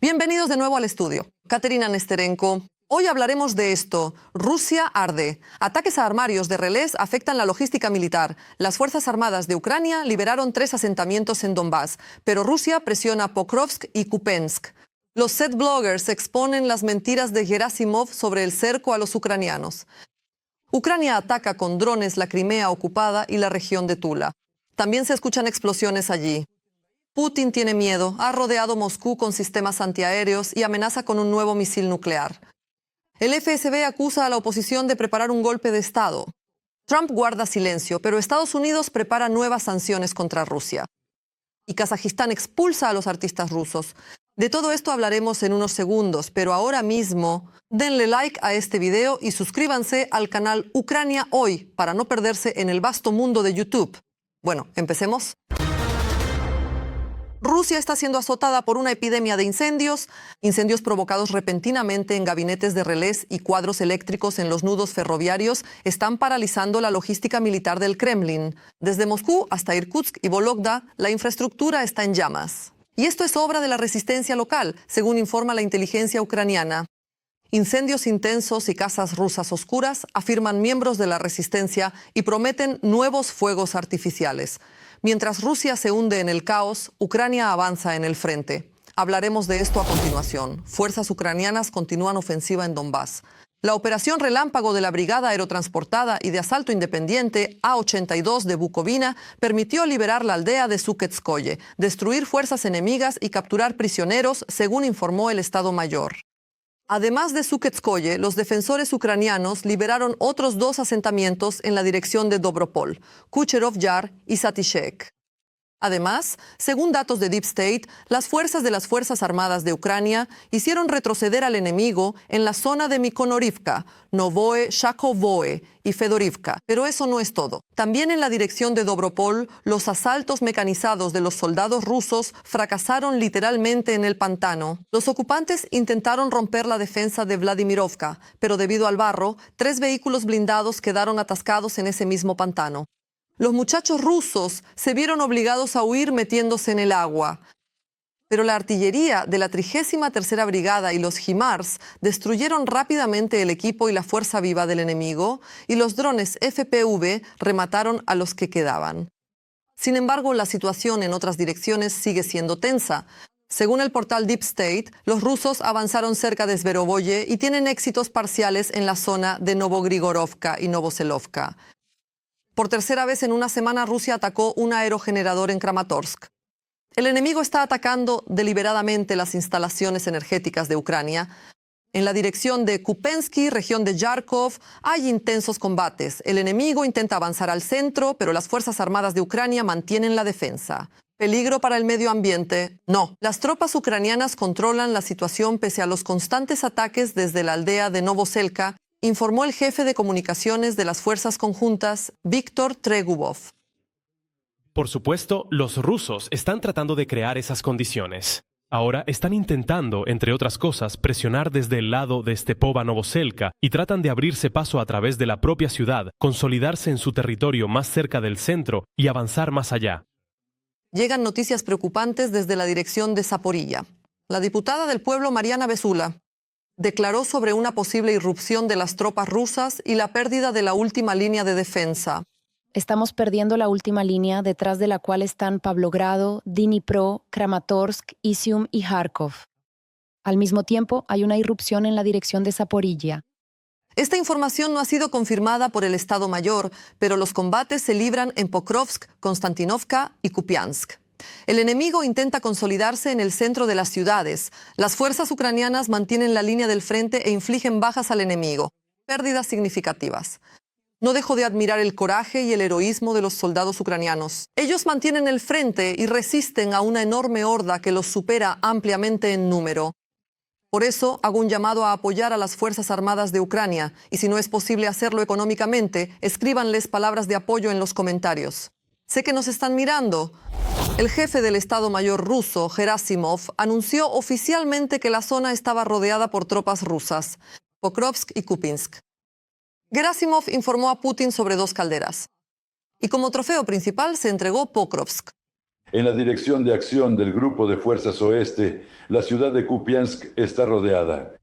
Bienvenidos de nuevo al estudio. Katerina Nesterenko. Hoy hablaremos de esto. Rusia arde. Ataques a armarios de relés afectan la logística militar. Las Fuerzas Armadas de Ucrania liberaron 3 asentamientos en Donbass, pero Rusia presiona Pokrovsk y Kupiansk. Los set bloggers exponen las mentiras de Gerasimov sobre el cerco a los ucranianos. Ucrania ataca con drones la Crimea ocupada y la región de Tula. También se escuchan explosiones allí. Putin tiene miedo, ha rodeado Moscú con sistemas antiaéreos y amenaza con un nuevo misil nuclear. El FSB acusa a la oposición de preparar un golpe de Estado. Trump guarda silencio, pero Estados Unidos prepara nuevas sanciones contra Rusia. Y Kazajistán expulsa a los artistas rusos. De todo esto hablaremos en unos segundos, pero ahora mismo denle like a este video y suscríbanse al canal Ucrania Hoy para no perderse en el vasto mundo de YouTube. Bueno, empecemos. Rusia está siendo azotada por una epidemia de incendios provocados repentinamente en gabinetes de relés y cuadros eléctricos en los nudos ferroviarios están paralizando la logística militar del Kremlin. Desde Moscú hasta Irkutsk y Vologda, la infraestructura está en llamas. Y esto es obra de la resistencia local, según informa la inteligencia ucraniana. Incendios intensos y casas rusas oscuras, afirman miembros de la resistencia y prometen nuevos fuegos artificiales. Mientras Rusia se hunde en el caos, Ucrania avanza en el frente. Hablaremos de esto a continuación. Fuerzas ucranianas continúan ofensiva en Donbass. La operación relámpago de la Brigada Aerotransportada y de Asalto Independiente A-82 de Bukovina permitió liberar la aldea de Suketskoye, destruir fuerzas enemigas y capturar prisioneros, según informó el Estado Mayor. Además de Suketskoye, los defensores ucranianos liberaron otros 2 asentamientos en la dirección de Dobropol, Kucherov Yar y Satishek. Además, según datos de Deep State, las Fuerzas Armadas de Ucrania hicieron retroceder al enemigo en la zona de Mykonorivka, Novoe, Shakovoe y Fedorivka. Pero eso no es todo. También en la dirección de Dobropol, los asaltos mecanizados de los soldados rusos fracasaron literalmente en el pantano. Los ocupantes intentaron romper la defensa de Vladimirovka, pero debido al barro, 3 vehículos blindados quedaron atascados en ese mismo pantano. Los muchachos rusos se vieron obligados a huir metiéndose en el agua. Pero la artillería de la 33ª Brigada y los HIMARS destruyeron rápidamente el equipo y la fuerza viva del enemigo, y los drones FPV remataron a los que quedaban. Sin embargo, la situación en otras direcciones sigue siendo tensa. Según el portal Deep State, los rusos avanzaron cerca de Sverovoye y tienen éxitos parciales en la zona de Novogrigorovka y Novoselovka. Por tercera vez en una semana, Rusia atacó un aerogenerador en Kramatorsk. El enemigo está atacando deliberadamente las instalaciones energéticas de Ucrania. En la dirección de Kupensky, región de Yarkov, hay intensos combates. El enemigo intenta avanzar al centro, pero las Fuerzas Armadas de Ucrania mantienen la defensa. ¿Peligro para el medio ambiente? No. Las tropas ucranianas controlan la situación pese a los constantes ataques desde la aldea de Novoselka, informó el jefe de comunicaciones de las Fuerzas Conjuntas, Víctor Tregubov. Por supuesto, los rusos están tratando de crear esas condiciones. Ahora están intentando, entre otras cosas, presionar desde el lado de Stepova-Novoselka y tratan de abrirse paso a través de la propia ciudad, consolidarse en su territorio más cerca del centro y avanzar más allá. Llegan noticias preocupantes desde la dirección de Zaporilla. La diputada del pueblo, Mariana Vesula, declaró sobre una posible irrupción de las tropas rusas y la pérdida de la última línea de defensa. Estamos perdiendo la última línea, detrás de la cual están Pavlogrado, Dnipro, Kramatorsk, Izium y Kharkov. Al mismo tiempo, hay una irrupción en la dirección de Zaporilla. Esta información no ha sido confirmada por el Estado Mayor, pero los combates se libran en Pokrovsk, Konstantinovka y Kupiansk. El enemigo intenta consolidarse en el centro de las ciudades. Las fuerzas ucranianas mantienen la línea del frente e infligen bajas al enemigo. Pérdidas significativas. No dejo de admirar el coraje y el heroísmo de los soldados ucranianos. Ellos mantienen el frente y resisten a una enorme horda que los supera ampliamente en número. Por eso hago un llamado a apoyar a las Fuerzas Armadas de Ucrania, y si no es posible hacerlo económicamente, escríbanles palabras de apoyo en los comentarios. Sé que nos están mirando. El jefe del Estado Mayor ruso, Gerasimov, anunció oficialmente que la zona estaba rodeada por tropas rusas, Pokrovsk y Kupiansk. Gerasimov informó a Putin sobre 2 calderas. Y como trofeo principal se entregó Pokrovsk. En la dirección de acción del Grupo de Fuerzas Oeste, la ciudad de Kupiansk está rodeada.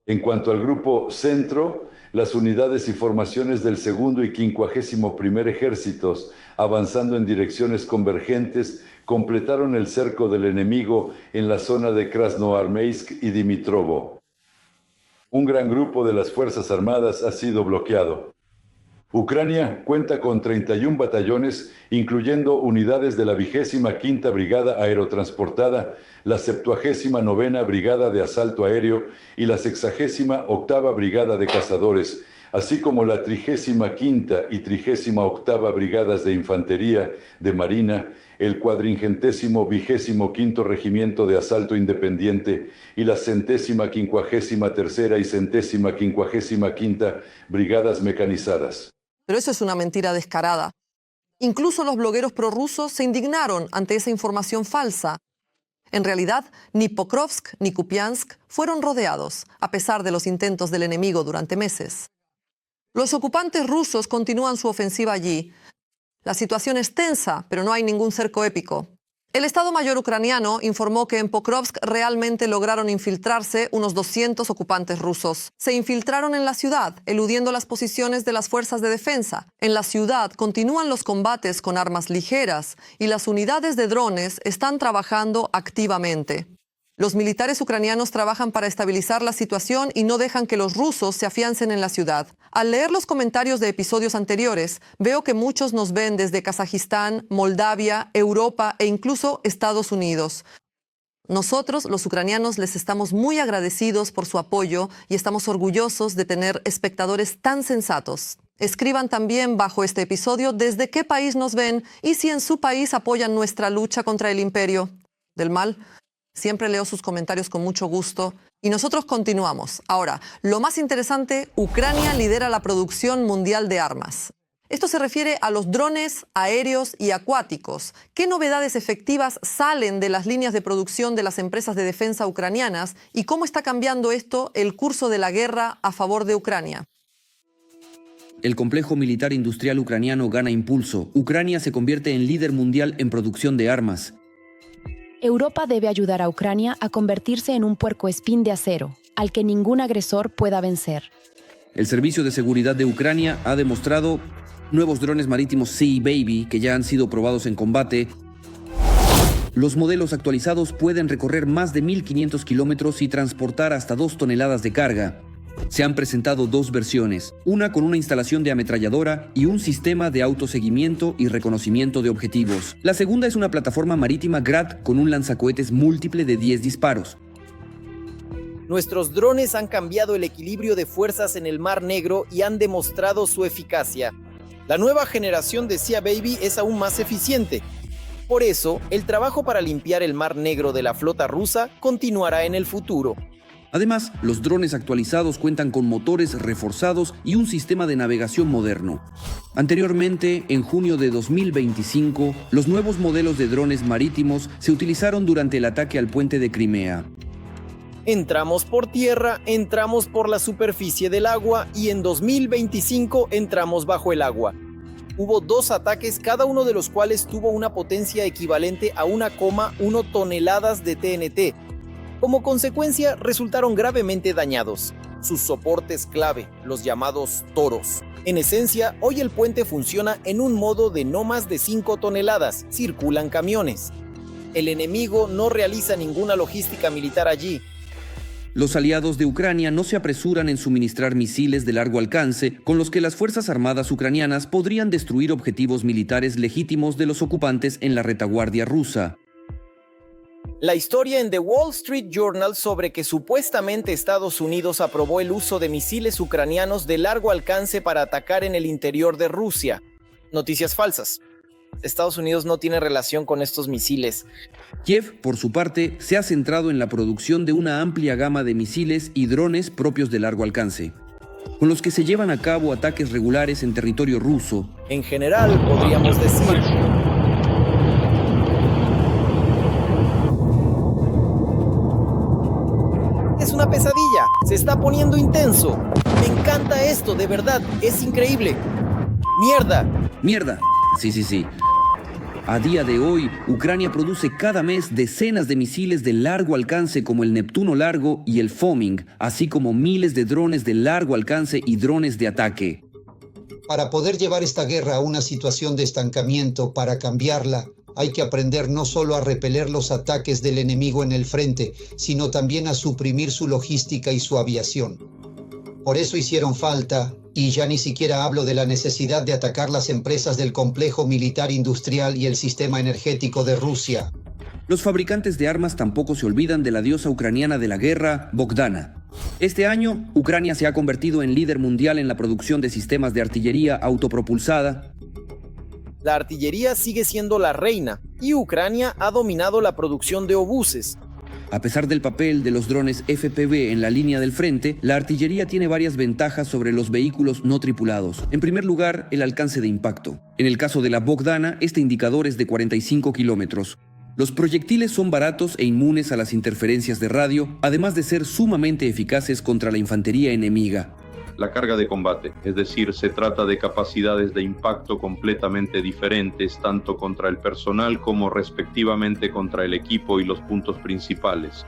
En cuanto al Grupo Centro, las unidades y formaciones del 2º y 51º Ejércitos, avanzando en direcciones convergentes, completaron el cerco del enemigo en la zona de Krasnoarmeysk y Dimitrovo. Un gran grupo de las Fuerzas Armadas ha sido bloqueado. Ucrania cuenta con 31 batallones, incluyendo unidades de la 25ª Brigada Aerotransportada, la 79ª Brigada de Asalto Aéreo y la 68ª Brigada de Cazadores, así como la 35ª y 38ª Brigadas de Infantería, de Marina, el 425º Regimiento de Asalto Independiente y la 153ª y 155ª Brigadas Mecanizadas. Pero eso es una mentira descarada. Incluso los blogueros prorrusos se indignaron ante esa información falsa. En realidad, ni Pokrovsk ni Kupiansk fueron rodeados, a pesar de los intentos del enemigo durante meses. Los ocupantes rusos continúan su ofensiva allí. La situación es tensa, pero no hay ningún cerco épico. El Estado Mayor ucraniano informó que en Pokrovsk realmente lograron infiltrarse unos 200 ocupantes rusos. Se infiltraron en la ciudad, eludiendo las posiciones de las fuerzas de defensa. En la ciudad continúan los combates con armas ligeras y las unidades de drones están trabajando activamente. Los militares ucranianos trabajan para estabilizar la situación y no dejan que los rusos se afiancen en la ciudad. Al leer los comentarios de episodios anteriores, veo que muchos nos ven desde Kazajistán, Moldavia, Europa e incluso Estados Unidos. Nosotros, los ucranianos, les estamos muy agradecidos por su apoyo y estamos orgullosos de tener espectadores tan sensatos. Escriban también bajo este episodio desde qué país nos ven y si en su país apoyan nuestra lucha contra el imperio del mal. Siempre leo sus comentarios con mucho gusto y nosotros continuamos. Ahora, lo más interesante, Ucrania lidera la producción mundial de armas. Esto se refiere a los drones aéreos y acuáticos. ¿Qué novedades efectivas salen de las líneas de producción de las empresas de defensa ucranianas y cómo está cambiando esto el curso de la guerra a favor de Ucrania? El complejo militar industrial ucraniano gana impulso. Ucrania se convierte en líder mundial en producción de armas. Europa debe ayudar a Ucrania a convertirse en un puercoespín de acero, al que ningún agresor pueda vencer. El Servicio de Seguridad de Ucrania ha demostrado nuevos drones marítimos Sea Baby que ya han sido probados en combate. Los modelos actualizados pueden recorrer más de 1.500 kilómetros y transportar hasta 2 toneladas de carga. Se han presentado 2 versiones, una con una instalación de ametralladora y un sistema de autoseguimiento y reconocimiento de objetivos. La segunda es una plataforma marítima Grad con un lanzacohetes múltiple de 10 disparos. Nuestros drones han cambiado el equilibrio de fuerzas en el Mar Negro y han demostrado su eficacia. La nueva generación de Sea Baby es aún más eficiente. Por eso, el trabajo para limpiar el Mar Negro de la flota rusa continuará en el futuro. Además, los drones actualizados cuentan con motores reforzados y un sistema de navegación moderno. Anteriormente, en junio de 2025, los nuevos modelos de drones marítimos se utilizaron durante el ataque al puente de Crimea. Entramos por tierra, entramos por la superficie del agua y en 2025 entramos bajo el agua. Hubo 2 ataques, cada uno de los cuales tuvo una potencia equivalente a 1,1 toneladas de TNT. Como consecuencia, resultaron gravemente dañados. Sus soportes clave, los llamados toros. En esencia, hoy el puente funciona en un modo de no más de 5 toneladas. Circulan camiones. El enemigo no realiza ninguna logística militar allí. Los aliados de Ucrania no se apresuran en suministrar misiles de largo alcance con los que las Fuerzas Armadas ucranianas podrían destruir objetivos militares legítimos de los ocupantes en la retaguardia rusa. La historia en The Wall Street Journal sobre que supuestamente Estados Unidos aprobó el uso de misiles ucranianos de largo alcance para atacar en el interior de Rusia. Noticias falsas. Estados Unidos no tiene relación con estos misiles. Kiev, por su parte, se ha centrado en la producción de una amplia gama de misiles y drones propios de largo alcance, con los que se llevan a cabo ataques regulares en territorio ruso. En general, podríamos decir... Es una pesadilla, se está poniendo intenso. Me encanta esto, de verdad, es increíble. ¡Mierda! ¡Mierda! Sí. A día de hoy, Ucrania produce cada mes decenas de misiles de largo alcance como el Neptuno Largo y el Foming, así como miles de drones de largo alcance y drones de ataque. Para poder llevar esta guerra a una situación de estancamiento, para cambiarla, hay que aprender no solo a repeler los ataques del enemigo en el frente, sino también a suprimir su logística y su aviación. Por eso hicieron falta, y ya ni siquiera hablo de la necesidad de atacar las empresas del complejo militar industrial y el sistema energético de Rusia. Los fabricantes de armas tampoco se olvidan de la diosa ucraniana de la guerra, Bogdana. Este año, Ucrania se ha convertido en líder mundial en la producción de sistemas de artillería autopropulsada. La artillería sigue siendo la reina y Ucrania ha dominado la producción de obuses. A pesar del papel de los drones FPV en la línea del frente, la artillería tiene varias ventajas sobre los vehículos no tripulados. En primer lugar, el alcance de impacto. En el caso de la Bogdana, este indicador es de 45 kilómetros. Los proyectiles son baratos e inmunes a las interferencias de radio, además de ser sumamente eficaces contra la infantería enemiga. La carga de combate, es decir, se trata de capacidades de impacto completamente diferentes, tanto contra el personal como respectivamente contra el equipo y los puntos principales.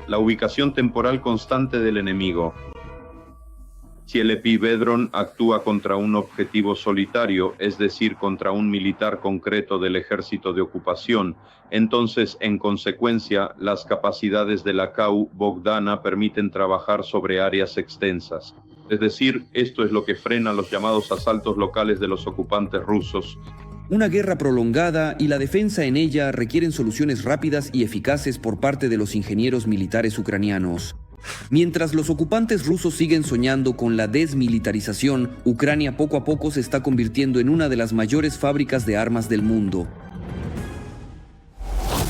La ubicación temporal constante del enemigo. Si el Epibedron actúa contra un objetivo solitario, es decir, contra un militar concreto del ejército de ocupación, entonces, en consecuencia, las capacidades de la KU Bogdana permiten trabajar sobre áreas extensas. Es decir, esto es lo que frena los llamados asaltos locales de los ocupantes rusos. Una guerra prolongada y la defensa en ella requieren soluciones rápidas y eficaces por parte de los ingenieros militares ucranianos. Mientras los ocupantes rusos siguen soñando con la desmilitarización, Ucrania poco a poco se está convirtiendo en una de las mayores fábricas de armas del mundo.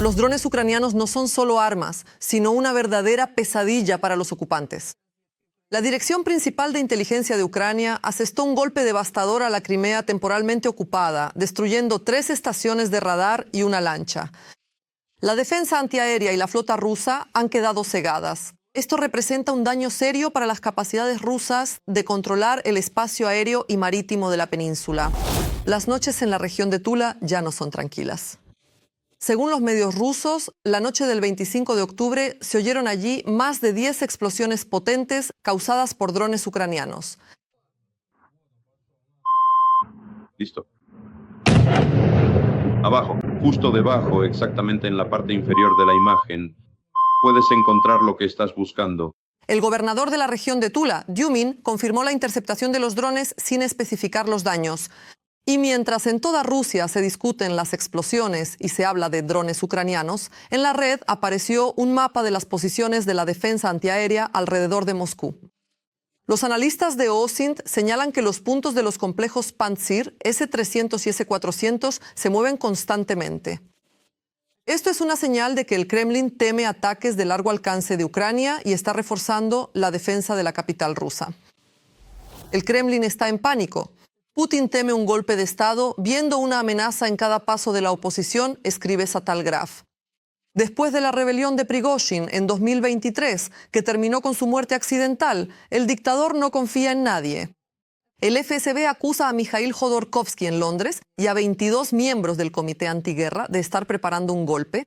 Los drones ucranianos no son solo armas, sino una verdadera pesadilla para los ocupantes. La Dirección Principal de Inteligencia de Ucrania asestó un golpe devastador a la Crimea temporalmente ocupada, destruyendo 3 estaciones de radar y una lancha. La defensa antiaérea y la flota rusa han quedado cegadas. Esto representa un daño serio para las capacidades rusas de controlar el espacio aéreo y marítimo de la península. Las noches en la región de Tula ya no son tranquilas. Según los medios rusos, la noche del 25 de octubre se oyeron allí más de 10 explosiones potentes causadas por drones ucranianos. Listo. Abajo, justo debajo, exactamente en la parte inferior de la imagen, puedes encontrar lo que estás buscando. El gobernador de la región de Tula, Dyumin, confirmó la interceptación de los drones sin especificar los daños. Y mientras en toda Rusia se discuten las explosiones y se habla de drones ucranianos, en la red apareció un mapa de las posiciones de la defensa antiaérea alrededor de Moscú. Los analistas de OSINT señalan que los puntos de los complejos Pantsir, S-300 y S-400 se mueven constantemente. Esto es una señal de que el Kremlin teme ataques de largo alcance de Ucrania y está reforzando la defensa de la capital rusa. El Kremlin está en pánico. Putin teme un golpe de Estado, viendo una amenaza en cada paso de la oposición, escribe Satal Graf. Después de la rebelión de Prigozhin en 2023, que terminó con su muerte accidental, el dictador no confía en nadie. El FSB acusa a Mikhail Jodorkovsky en Londres y a 22 miembros del Comité Antiguerra de estar preparando un golpe,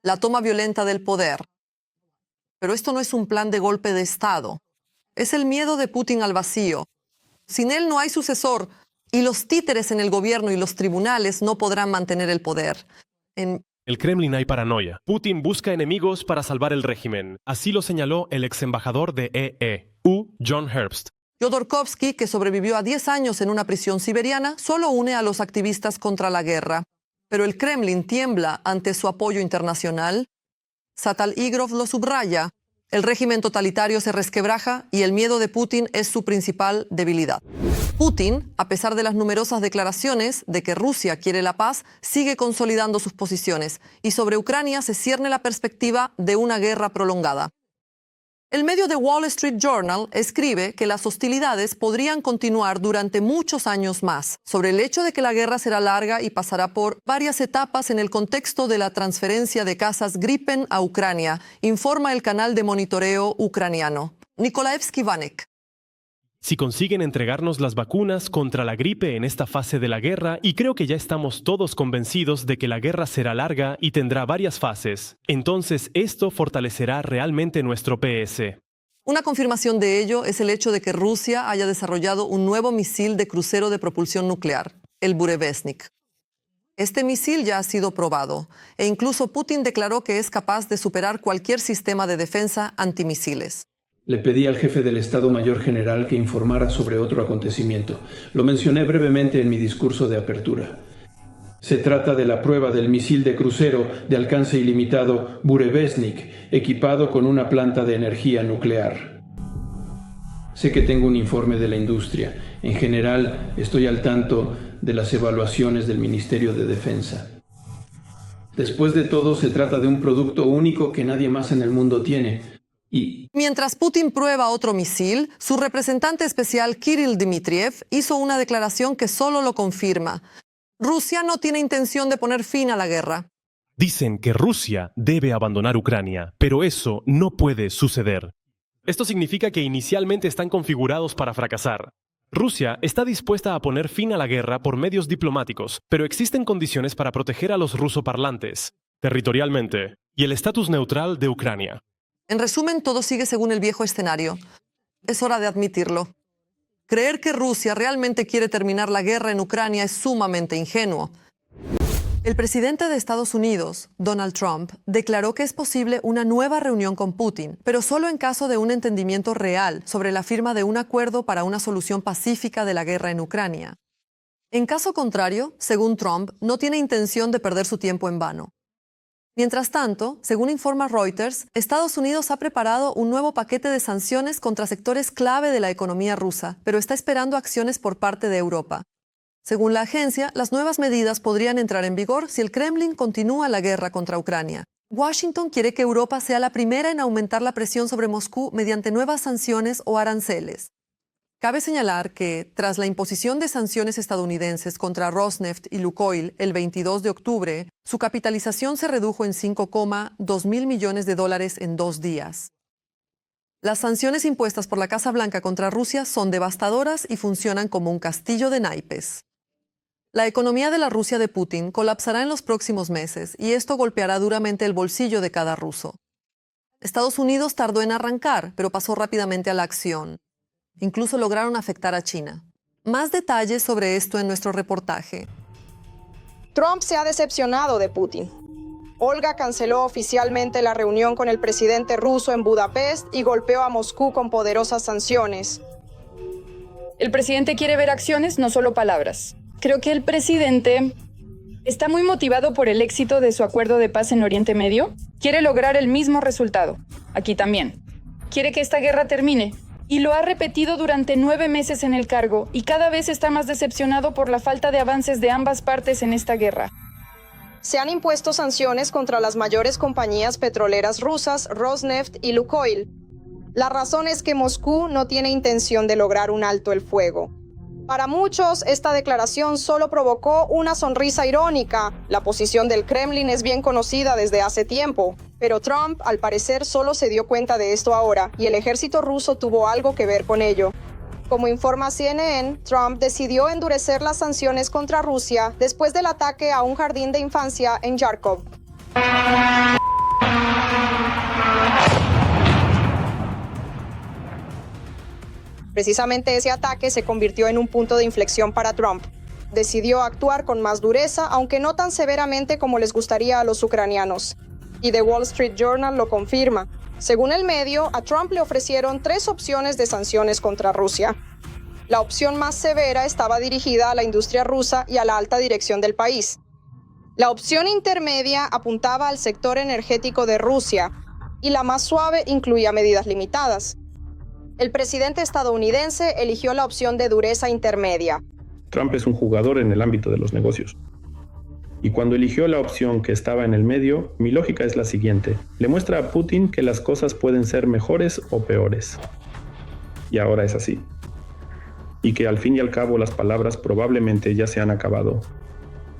la toma violenta del poder. Pero esto no es un plan de golpe de Estado. Es el miedo de Putin al vacío. Sin él no hay sucesor y los títeres en el gobierno y los tribunales no podrán mantener el poder. En el Kremlin hay paranoia. Putin busca enemigos para salvar el régimen. Así lo señaló el ex embajador de EU, John Herbst. Jodorkovsky, que sobrevivió a 10 años en una prisión siberiana, solo une a los activistas contra la guerra. Pero el Kremlin tiembla ante su apoyo internacional. Satal Igrov lo subraya. El régimen totalitario se resquebraja y el miedo de Putin es su principal debilidad. Putin, a pesar de las numerosas declaraciones de que Rusia quiere la paz, sigue consolidando sus posiciones y sobre Ucrania se cierne la perspectiva de una guerra prolongada. El medio The Wall Street Journal escribe que las hostilidades podrían continuar durante muchos años más, sobre el hecho de que la guerra será larga y pasará por varias etapas en el contexto de la transferencia de cazas Gripen a Ucrania, informa el canal de monitoreo ucraniano. Nikolaevsky Vanek. si consiguen entregarnos las vacunas contra la gripe en esta fase de la guerra, y creo que ya estamos todos convencidos de que la guerra será larga y tendrá varias fases, entonces esto fortalecerá realmente nuestro PS. Una confirmación de ello es el hecho de que Rusia haya desarrollado un nuevo misil de crucero de propulsión nuclear, el Burevestnik. Este misil ya ha sido probado e incluso Putin declaró que es capaz de superar cualquier sistema de defensa antimisiles. Le pedí al jefe del Estado Mayor General que informara sobre otro acontecimiento. Lo mencioné brevemente en mi discurso de apertura. Se trata de la prueba del misil de crucero de alcance ilimitado Burevestnik, equipado con una planta de energía nuclear. Sé que tengo un informe de la industria. En general, estoy al tanto de las evaluaciones del Ministerio de Defensa. Después de todo, se trata de un producto único que nadie más en el mundo tiene. Mientras Putin prueba otro misil, su representante especial Kirill Dmitriev hizo una declaración que solo lo confirma. Rusia no tiene intención de poner fin a la guerra. Dicen que Rusia debe abandonar Ucrania, pero eso no puede suceder. Esto significa que inicialmente están configurados para fracasar. Rusia está dispuesta a poner fin a la guerra por medios diplomáticos, pero existen condiciones para proteger a los rusoparlantes, territorialmente, y el estatus neutral de Ucrania. En resumen, todo sigue según el viejo escenario. Es hora de admitirlo. Creer que Rusia realmente quiere terminar la guerra en Ucrania es sumamente ingenuo. El presidente de Estados Unidos, Donald Trump, declaró que es posible una nueva reunión con Putin, pero solo en caso de un entendimiento real sobre la firma de un acuerdo para una solución pacífica de la guerra en Ucrania. En caso contrario, según Trump, no tiene intención de perder su tiempo en vano. Mientras tanto, según informa Reuters, Estados Unidos ha preparado un nuevo paquete de sanciones contra sectores clave de la economía rusa, pero está esperando acciones por parte de Europa. Según la agencia, las nuevas medidas podrían entrar en vigor si el Kremlin continúa la guerra contra Ucrania. Washington quiere que Europa sea la primera en aumentar la presión sobre Moscú mediante nuevas sanciones o aranceles. Cabe señalar que, tras la imposición de sanciones estadounidenses contra Rosneft y Lukoil el 22 de octubre, su capitalización se redujo en $5,2 mil millones en 2 días. Las sanciones impuestas por la Casa Blanca contra Rusia son devastadoras y funcionan como un castillo de naipes. La economía de la Rusia de Putin colapsará en los próximos meses y esto golpeará duramente el bolsillo de cada ruso. Estados Unidos tardó en arrancar, pero pasó rápidamente a la acción. Incluso lograron afectar a China. Más detalles sobre esto en nuestro reportaje. Trump se ha decepcionado de Putin. Olga canceló oficialmente la reunión con el presidente ruso en Budapest y golpeó a Moscú con poderosas sanciones. El presidente quiere ver acciones, no solo palabras. Creo que el presidente está muy motivado por el éxito de su acuerdo de paz en Oriente Medio. Quiere lograr el mismo resultado. Aquí también. Quiere que esta guerra termine. Y lo ha repetido durante 9 meses en el cargo y cada vez está más decepcionado por la falta de avances de ambas partes en esta guerra. Se han impuesto sanciones contra las mayores compañías petroleras rusas, Rosneft y Lukoil. La razón es que Moscú no tiene intención de lograr un alto el fuego. Para muchos, esta declaración solo provocó una sonrisa irónica. La posición del Kremlin es bien conocida desde hace tiempo. Pero Trump, al parecer, solo se dio cuenta de esto ahora, y el ejército ruso tuvo algo que ver con ello. Como informa CNN, Trump decidió endurecer las sanciones contra Rusia después del ataque a un jardín de infancia en Kharkov. Precisamente ese ataque se convirtió en un punto de inflexión para Trump. Decidió actuar con más dureza, aunque no tan severamente como les gustaría a los ucranianos. Y The Wall Street Journal lo confirma. Según el medio, a Trump le ofrecieron 3 opciones de sanciones contra Rusia. La opción más severa estaba dirigida a la industria rusa y a la alta dirección del país. La opción intermedia apuntaba al sector energético de Rusia y la más suave incluía medidas limitadas. El presidente estadounidense eligió la opción de dureza intermedia. Trump es un jugador en el ámbito de los negocios. Y cuando eligió la opción que estaba en el medio, mi lógica es la siguiente. Le muestra a Putin que las cosas pueden ser mejores o peores. Y ahora es así. Y que al fin y al cabo las palabras probablemente ya se han acabado.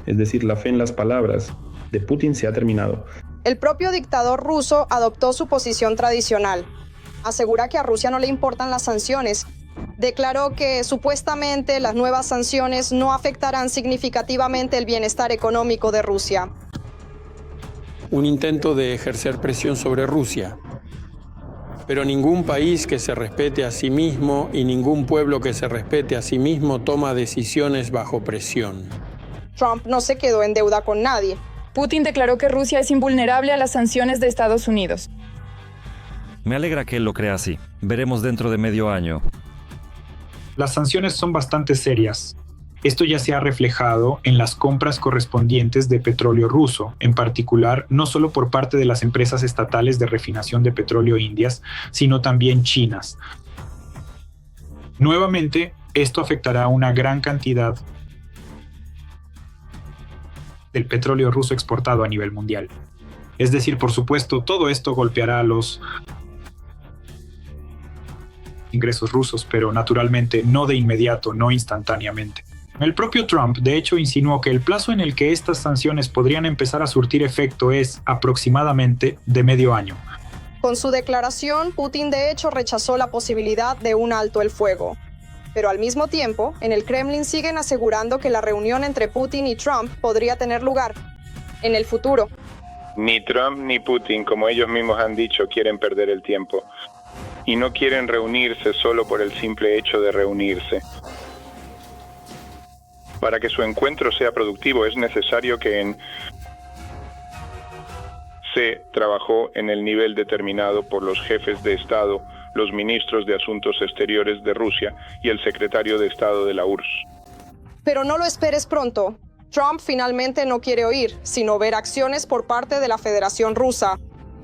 Es decir, la fe en las palabras de Putin se ha terminado. El propio dictador ruso adoptó su posición tradicional. Asegura que a Rusia no le importan las sanciones. Declaró que supuestamente las nuevas sanciones no afectarán significativamente el bienestar económico de Rusia. Un intento de ejercer presión sobre Rusia. Pero ningún país que se respete a sí mismo y ningún pueblo que se respete a sí mismo toma decisiones bajo presión. Trump no se quedó en deuda con nadie. Putin declaró que Rusia es invulnerable a las sanciones de Estados Unidos. Me alegra que él lo crea así. Veremos dentro de medio año. Las sanciones son bastante serias. Esto ya se ha reflejado en las compras correspondientes de petróleo ruso, en particular no solo por parte de las empresas estatales de refinación de petróleo indias, sino también chinas. Nuevamente, esto afectará a una gran cantidad del petróleo ruso exportado a nivel mundial. Es decir, por supuesto, todo esto golpeará a los ingresos rusos, pero naturalmente no de inmediato, no instantáneamente. El propio Trump, de hecho, insinuó que el plazo en el que estas sanciones podrían empezar a surtir efecto es aproximadamente de medio año. Con su declaración, Putin de hecho rechazó la posibilidad de un alto el fuego. Pero al mismo tiempo, en el Kremlin siguen asegurando que la reunión entre Putin y Trump podría tener lugar en el futuro. Ni Trump ni Putin, como ellos mismos han dicho, quieren perder el tiempo. Y no quieren reunirse solo por el simple hecho de reunirse. Para que su encuentro sea productivo es necesario que se trabajó en el nivel determinado por los jefes de Estado, los ministros de Asuntos Exteriores de Rusia y el secretario de Estado de la URSS. Pero no lo esperes pronto. Trump finalmente no quiere oír, sino ver acciones por parte de la Federación Rusa.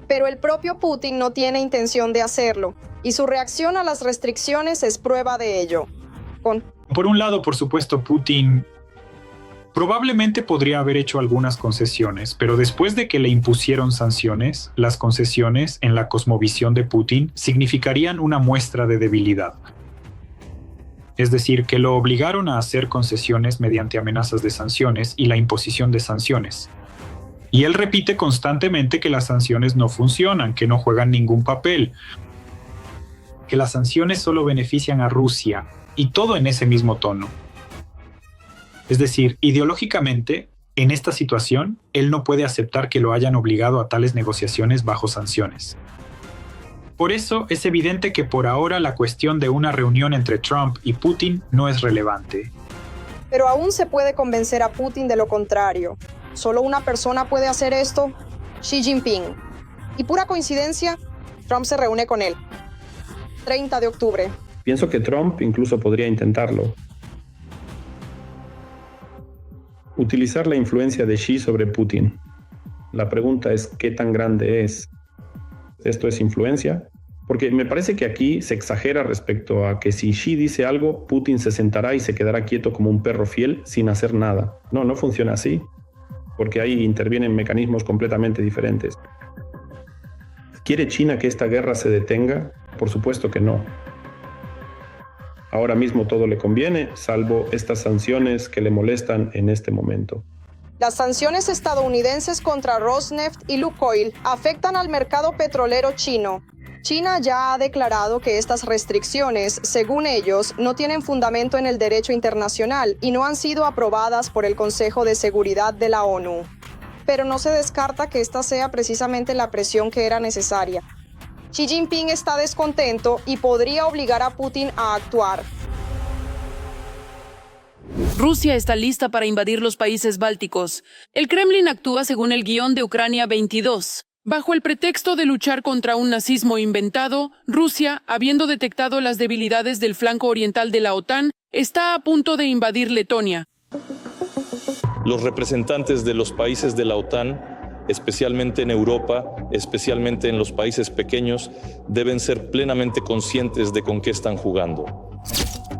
Pero el propio Putin no tiene intención de hacerlo, y su reacción a las restricciones es prueba de ello. Por un lado, por supuesto, Putin probablemente podría haber hecho algunas concesiones, pero después de que le impusieron sanciones, las concesiones, en la cosmovisión de Putin, significarían una muestra de debilidad. Es decir, que lo obligaron a hacer concesiones mediante amenazas de sanciones y la imposición de sanciones. Y él repite constantemente que las sanciones no funcionan, que no juegan ningún papel, que las sanciones solo benefician a Rusia, y todo en ese mismo tono. Es decir, ideológicamente, en esta situación, él no puede aceptar que lo hayan obligado a tales negociaciones bajo sanciones. Por eso es evidente que por ahora la cuestión de una reunión entre Trump y Putin no es relevante. Pero aún se puede convencer a Putin de lo contrario. Solo una persona puede hacer esto, Xi Jinping. Y pura coincidencia, Trump se reúne con él. 30 de octubre. Pienso que Trump incluso podría intentarlo. Utilizar la influencia de Xi sobre Putin. La pregunta es, ¿qué tan grande es? ¿Esto es influencia? Porque me parece que aquí se exagera respecto a que si Xi dice algo, Putin se sentará y se quedará quieto como un perro fiel sin hacer nada. No, no funciona así, porque ahí intervienen mecanismos completamente diferentes. ¿Quiere China que esta guerra se detenga? Por supuesto que no. Ahora mismo todo le conviene, salvo estas sanciones que le molestan en este momento. Las sanciones estadounidenses contra Rosneft y Lukoil afectan al mercado petrolero chino. China ya ha declarado que estas restricciones, según ellos, no tienen fundamento en el derecho internacional y no han sido aprobadas por el Consejo de Seguridad de la ONU. Pero no se descarta que esta sea precisamente la presión que era necesaria. Xi Jinping está descontento y podría obligar a Putin a actuar. Rusia está lista para invadir los países bálticos. El Kremlin actúa según el guión de Ucrania 22. Bajo el pretexto de luchar contra un nazismo inventado, Rusia, habiendo detectado las debilidades del flanco oriental de la OTAN, está a punto de invadir Letonia. Los representantes de los países de la OTAN, especialmente en Europa, especialmente en los países pequeños, deben ser plenamente conscientes de con qué están jugando.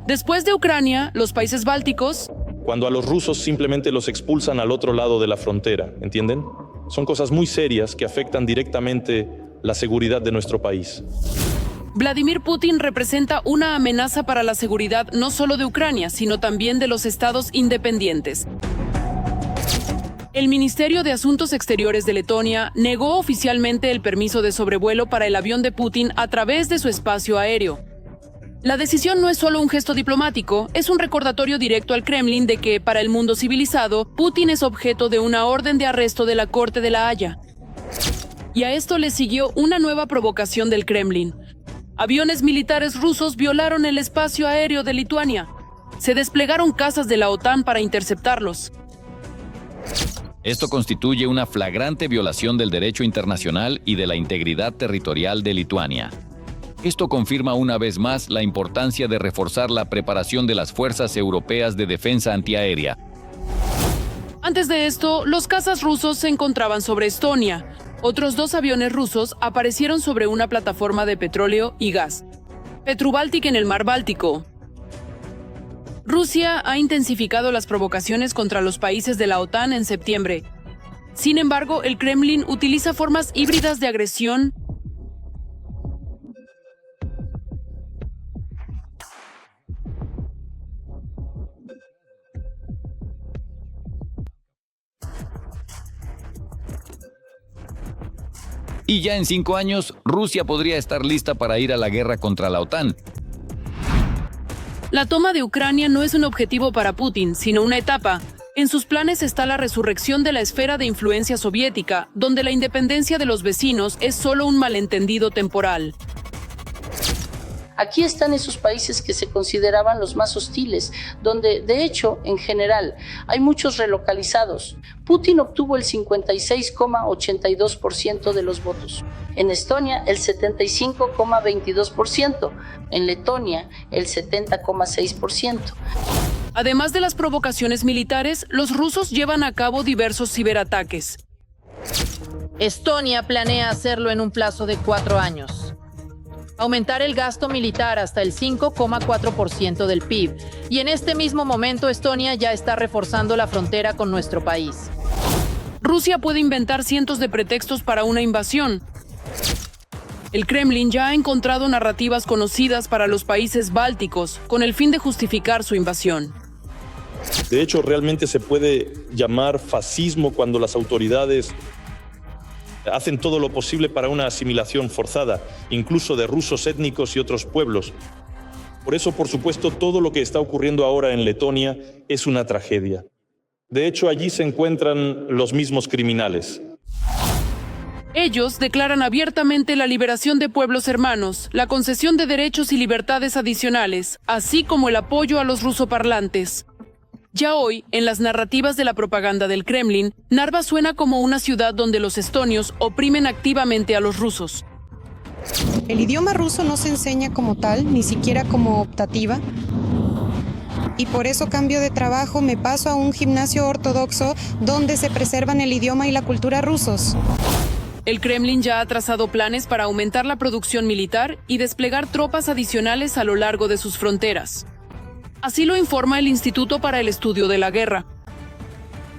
Después de Ucrania, los países bálticos... Cuando a los rusos simplemente los expulsan al otro lado de la frontera, ¿entienden? Son cosas muy serias que afectan directamente la seguridad de nuestro país. Vladimir Putin representa una amenaza para la seguridad no solo de Ucrania, sino también de los estados independientes. El Ministerio de Asuntos Exteriores de Letonia negó oficialmente el permiso de sobrevuelo para el avión de Putin a través de su espacio aéreo. La decisión no es solo un gesto diplomático, es un recordatorio directo al Kremlin de que, para el mundo civilizado, Putin es objeto de una orden de arresto de la Corte de la Haya. Y a esto le siguió una nueva provocación del Kremlin. Aviones militares rusos violaron el espacio aéreo de Lituania. Se desplegaron cazas de la OTAN para interceptarlos. Esto constituye una flagrante violación del derecho internacional y de la integridad territorial de Lituania. Esto confirma una vez más la importancia de reforzar la preparación de las fuerzas europeas de defensa antiaérea. Antes de esto, los cazas rusos se encontraban sobre Estonia. Otros 2 aviones rusos aparecieron sobre una plataforma de petróleo y gas, Petrubaltic en el Mar Báltico. Rusia ha intensificado las provocaciones contra los países de la OTAN en septiembre. Sin embargo, el Kremlin utiliza formas híbridas de agresión Y ya en 5 años, Rusia podría estar lista para ir a la guerra contra la OTAN. La toma de Ucrania no es un objetivo para Putin, sino una etapa. En sus planes está la resurrección de la esfera de influencia soviética, donde la independencia de los vecinos es solo un malentendido temporal. Aquí están esos países que se consideraban los más hostiles, donde, de hecho, en general, hay muchos relocalizados. Putin obtuvo el 56,82% de los votos. En Estonia, el 75,22%. En Letonia, el 70,6%. Además de las provocaciones militares, los rusos llevan a cabo diversos ciberataques. Estonia planea hacerlo en un plazo de 4 años. Aumentar el gasto militar hasta el 5,4% del PIB. Y en este mismo momento Estonia ya está reforzando la frontera con nuestro país. Rusia puede inventar cientos de pretextos para una invasión. El Kremlin ya ha encontrado narrativas conocidas para los países bálticos con el fin de justificar su invasión. De hecho, realmente se puede llamar fascismo cuando las autoridades hacen todo lo posible para una asimilación forzada, incluso de rusos étnicos y otros pueblos. Por eso, por supuesto, todo lo que está ocurriendo ahora en Letonia es una tragedia. De hecho, allí se encuentran los mismos criminales. Ellos declaran abiertamente la liberación de pueblos hermanos, la concesión de derechos y libertades adicionales, así como el apoyo a los rusoparlantes. Ya hoy, en las narrativas de la propaganda del Kremlin, Narva suena como una ciudad donde los estonios oprimen activamente a los rusos. El idioma ruso no se enseña como tal, ni siquiera como optativa. Y por eso cambio de trabajo, me paso a un gimnasio ortodoxo donde se preservan el idioma y la cultura rusos. El Kremlin ya ha trazado planes para aumentar la producción militar y desplegar tropas adicionales a lo largo de sus fronteras. Así lo informa el Instituto para el Estudio de la Guerra.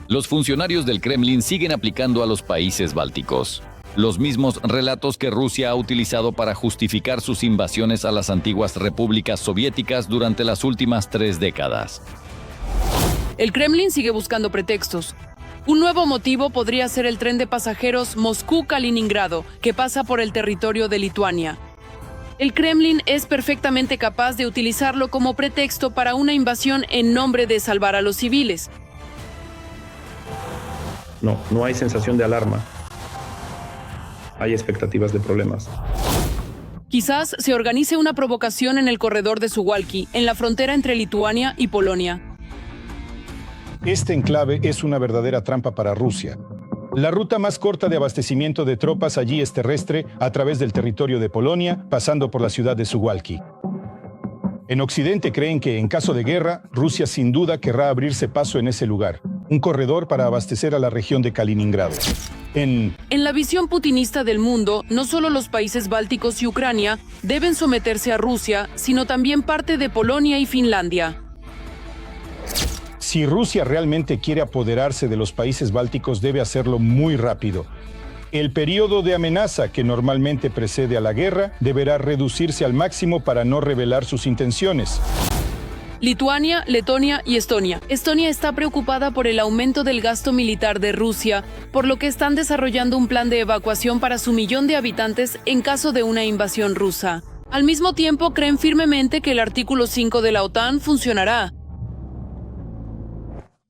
Los funcionarios del Kremlin siguen aplicando a los países bálticos los mismos relatos que Rusia ha utilizado para justificar sus invasiones a las antiguas repúblicas soviéticas durante las últimas 3 décadas. El Kremlin sigue buscando pretextos. Un nuevo motivo podría ser el tren de pasajeros Moscú-Kaliningrado, que pasa por el territorio de Lituania. El Kremlin es perfectamente capaz de utilizarlo como pretexto para una invasión en nombre de salvar a los civiles. No hay sensación de alarma. Hay expectativas de problemas. Quizás se organice una provocación en el corredor de Suwałki, en la frontera entre Lituania y Polonia. Este enclave es una verdadera trampa para Rusia. La ruta más corta de abastecimiento de tropas allí es terrestre, a través del territorio de Polonia, pasando por la ciudad de Suwałki. En Occidente creen que, en caso de guerra, Rusia sin duda querrá abrirse paso en ese lugar, un corredor para abastecer a la región de Kaliningrado. En la visión putinista del mundo, no solo los países bálticos y Ucrania deben someterse a Rusia, sino también parte de Polonia y Finlandia. Si Rusia realmente quiere apoderarse de los países bálticos, debe hacerlo muy rápido. El periodo de amenaza que normalmente precede a la guerra deberá reducirse al máximo para no revelar sus intenciones. Lituania, Letonia y Estonia. Estonia está preocupada por el aumento del gasto militar de Rusia, por lo que están desarrollando un plan de evacuación para su 1 millón de habitantes en caso de una invasión rusa. Al mismo tiempo, creen firmemente que el artículo 5 de la OTAN funcionará.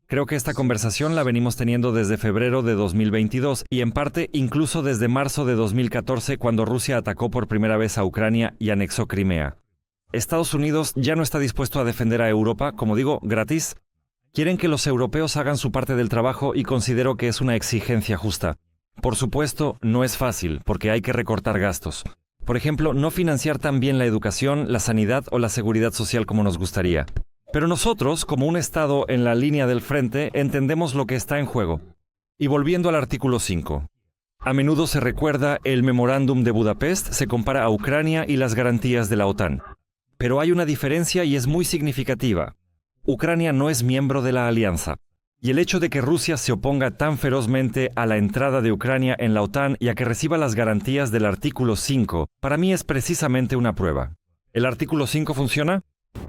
Creo que esta conversación la venimos teniendo desde febrero de 2022 y en parte incluso desde marzo de 2014 cuando Rusia atacó por primera vez a Ucrania y anexó Crimea. Estados Unidos ya no está dispuesto a defender a Europa, como digo, gratis. Quieren que los europeos hagan su parte del trabajo y considero que es una exigencia justa. Por supuesto, no es fácil porque hay que recortar gastos. Por ejemplo, no financiar tan bien la educación, la sanidad o la seguridad social como nos gustaría. Pero nosotros, como un Estado en la línea del frente, entendemos lo que está en juego. Y volviendo al artículo 5. A menudo se recuerda el memorándum de Budapest, se compara a Ucrania y las garantías de la OTAN. Pero hay una diferencia y es muy significativa. Ucrania no es miembro de la alianza. Y el hecho de que Rusia se oponga tan ferozmente a la entrada de Ucrania en la OTAN y a que reciba las garantías del artículo 5, para mí es precisamente una prueba. ¿El artículo 5 funciona?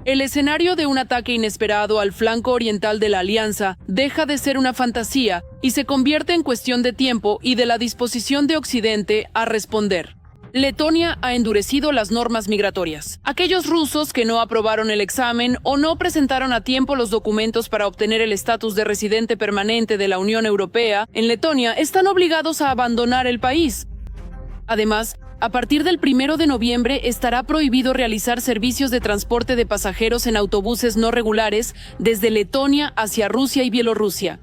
El escenario de un ataque inesperado al flanco oriental de la alianza deja de ser una fantasía y se convierte en cuestión de tiempo y de la disposición de Occidente a responder. Letonia ha endurecido las normas migratorias. Aquellos rusos que no aprobaron el examen o no presentaron a tiempo los documentos para obtener el estatus de residente permanente de la Unión Europea en Letonia están obligados a abandonar el país. Además, a partir del 1 de noviembre estará prohibido realizar servicios de transporte de pasajeros en autobuses no regulares desde Letonia hacia Rusia y Bielorrusia.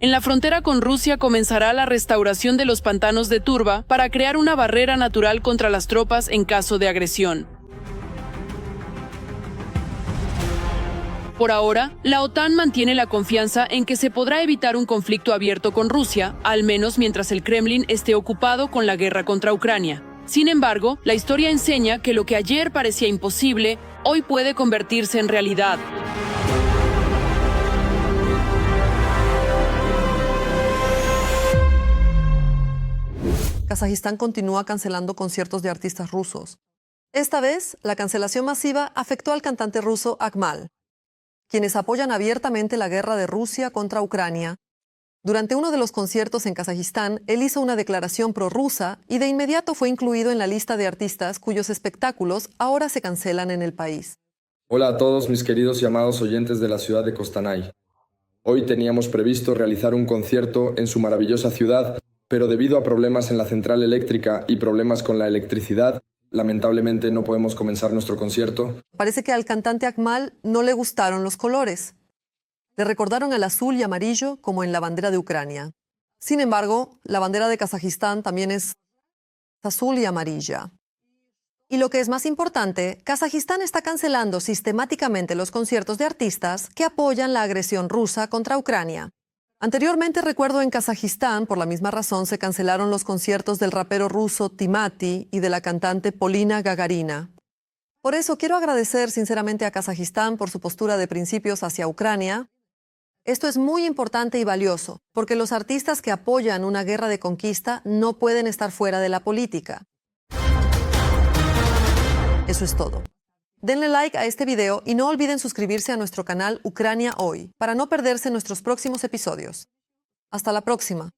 En la frontera con Rusia comenzará la restauración de los pantanos de turba para crear una barrera natural contra las tropas en caso de agresión. Por ahora, la OTAN mantiene la confianza en que se podrá evitar un conflicto abierto con Rusia, al menos mientras el Kremlin esté ocupado con la guerra contra Ucrania. Sin embargo, la historia enseña que lo que ayer parecía imposible, hoy puede convertirse en realidad. Kazajistán continúa cancelando conciertos de artistas rusos. Esta vez, la cancelación masiva afectó al cantante ruso Akmal, quienes apoyan abiertamente la guerra de Rusia contra Ucrania. Durante uno de los conciertos en Kazajistán, él hizo una declaración prorrusa y de inmediato fue incluido en la lista de artistas cuyos espectáculos ahora se cancelan en el país. Hola a todos mis queridos y amados oyentes de la ciudad de Kostanay. Hoy teníamos previsto realizar un concierto en su maravillosa ciudad, pero debido a problemas en la central eléctrica y problemas con la electricidad, lamentablemente no podemos comenzar nuestro concierto. Parece que al cantante Akmal no le gustaron los colores. Le recordaron el azul y amarillo como en la bandera de Ucrania. Sin embargo, la bandera de Kazajistán también es azul y amarilla. Y lo que es más importante, Kazajistán está cancelando sistemáticamente los conciertos de artistas que apoyan la agresión rusa contra Ucrania. Anteriormente, recuerdo, en Kazajistán, por la misma razón, se cancelaron los conciertos del rapero ruso Timati y de la cantante Polina Gagarina. Por eso quiero agradecer sinceramente a Kazajistán por su postura de principios hacia Ucrania. Esto es muy importante y valioso, porque los artistas que apoyan una guerra de conquista no pueden estar fuera de la política. Eso es todo. Denle like a este video y no olviden suscribirse a nuestro canal Ucrania Hoy para no perderse nuestros próximos episodios. Hasta la próxima.